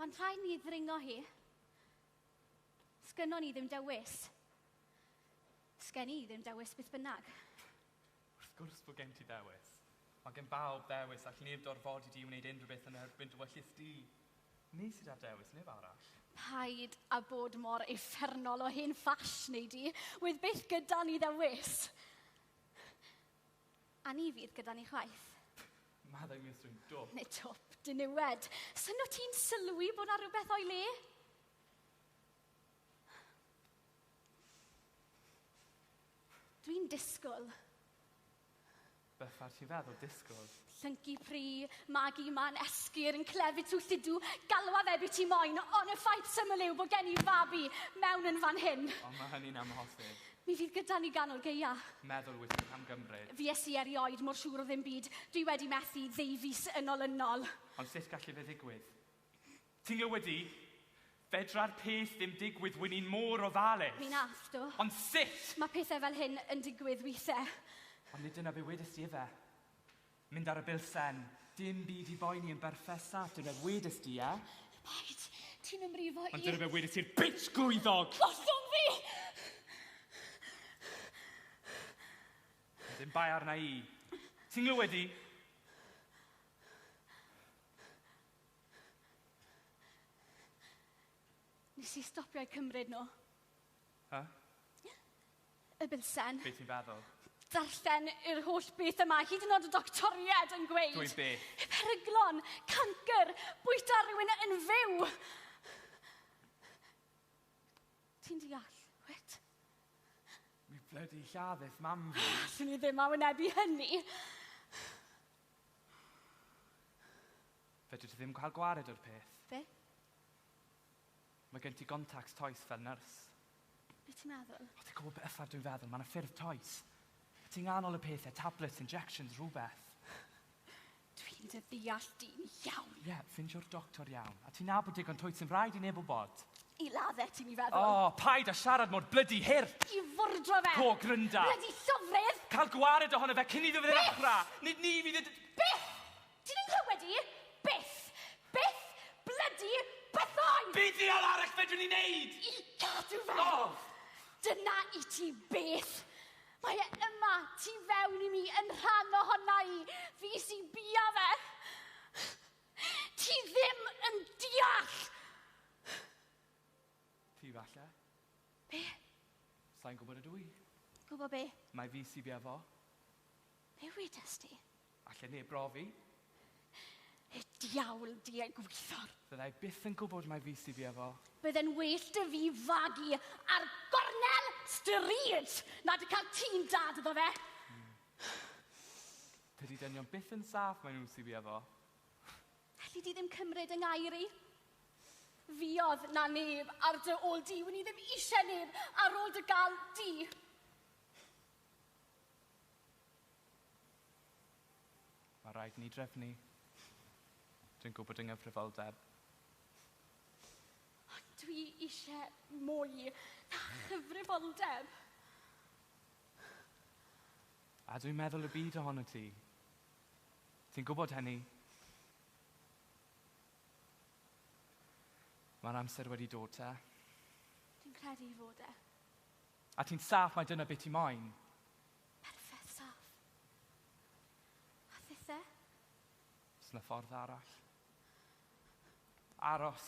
Mae'n rhaid ni ddringo hi. Sgynnon ni ddim dewis. Sgen i ddim dewis beth bynnag. Wrth gwrs bod gen ti ddewis. Mae gen bawb ddewis ac neb dorfod i di wneud unrhyw beth yn erbyn dywyllus di. Ni sydd â dewis, neb arall. Paid a bod mor effernol o hen ffas neu di. Wydd beth gyda ni ddewis. A ni fydd gyda ni chwaith. Maddau mi os dwi'n dwp. Neu twp, dynywed. Sy'n o ti'n sylwi bod na rhywbeth o'i le? Dwi'n disgwyl. Beth ar ti'n feddwl disgwyl? Llyncu pri, magu man, esgyr yn clefyd trwy lludw, galwa fe beth ti moyn, ond y ffaith syml yw bod gen i fabi mewn yn fan hyn. Ond mae hynny'n amhosib. Mi fydd gyda ni ganol geia. Meddwl wyt ti'n am gymryd. Fi esi erioed mor siŵr o ddim byd. Dwi wedi methu ddeufus ynol. Ond sut gallu fe ddigwydd? Ti'n glywed i? Fedra'r peth ddim digwydd wy'n un môr o falus. Fi'n aff, do. Ond sut? Mae pethau fel hyn yn digwydd weithiau. Ond nid yna be wedys ti efe. Mynd ar y Bl.10. Dim byd i boeni yn berffesa. Dyna wedys ti, e? Paid, ti'n ymrifo i... Ond dyna be wedys ti'r bitch glwyddog. Gollwng fi! Dim bai arna i. Ti'n glywed i? Nes i stopio'u cymryd nhw. Y Bl.10. Be ti'n feddwl? Darllen yr holl beth yma, hyd yn oed y doctoried yn gweud. Dwi be? Peryglon, cancer, bwyta rhywun yn fyw. Ti'n deall, wyt? Mi blydi lladdus, mam fi. Allwn ni ddim a wynebu hynny. Fedri ti ddim cael gwared o'r peth. Be? Mae gen ti contacts toes fel nyrs. Be ti'n meddwl? O, ti'n gwybod beth yfad dwi'n feddwl? Mae'n ffyrdd toes. Ti'n ganol y pethau, tablets, injections, rhywbeth. Dwi'n dy ddeall di'n iawn. Ie, ffindio'r doctor iawn. A ti'n nabod digon toes sy'n rhaid i neb o bod. I laddau ti'n mi feddwl. O, paid a siarad mor blydi hir. I fwrdro fe. Co, grynda. Blydi llofrydd. Cael gwared ohono fe cyn iddo fe ddechrau. Nid ni fydd... Beth? Ti'n yn clywed i? Beth? Beth? Blydi bethau! Beth i al arach fedrwn ni wneud? I gadw fe. O! Dyna i ti beth. Mae e yma, tu fewn i mi, yn rhan ohona i. Fi sy'n bia fe. Ti ddim yn deall. Ti falle? Be? Sa'n gwybod ydw i? Gwybod be? Mae fi sy'n bia fo. Be wedys ti? Alle neb brofi. Y diawl di e gweithor. Fyddai byth yn gwybod mae fi sy'n bia fo. Bydde'n well dy fi fagu ar gornel stryd na dy cael tîn dad iddo fe. Dydy dynion byth yn saff mae nhw'n sy'n bia fo. Alli di ddim cymryd yng ngairi. Fi oedd na neb ar dy ôl di, wyn i ddim eisiau neb ar ôl dy gael di. Mae rhaid ni drefnu. Dwi'n gwybod yng nghyfrifoldeb. Dwi eisiau mwy na chyfrifoldeb. A dwi'n meddwl y byd ohono ti. Ti'n gwybod hynny? Mae'r amser wedi dod te. Dwi'n credu i fod e. A ti'n saff mae dyna beth ti moyn. Perffaith saff. A ddithe? Os yna ffordd arall. Aros.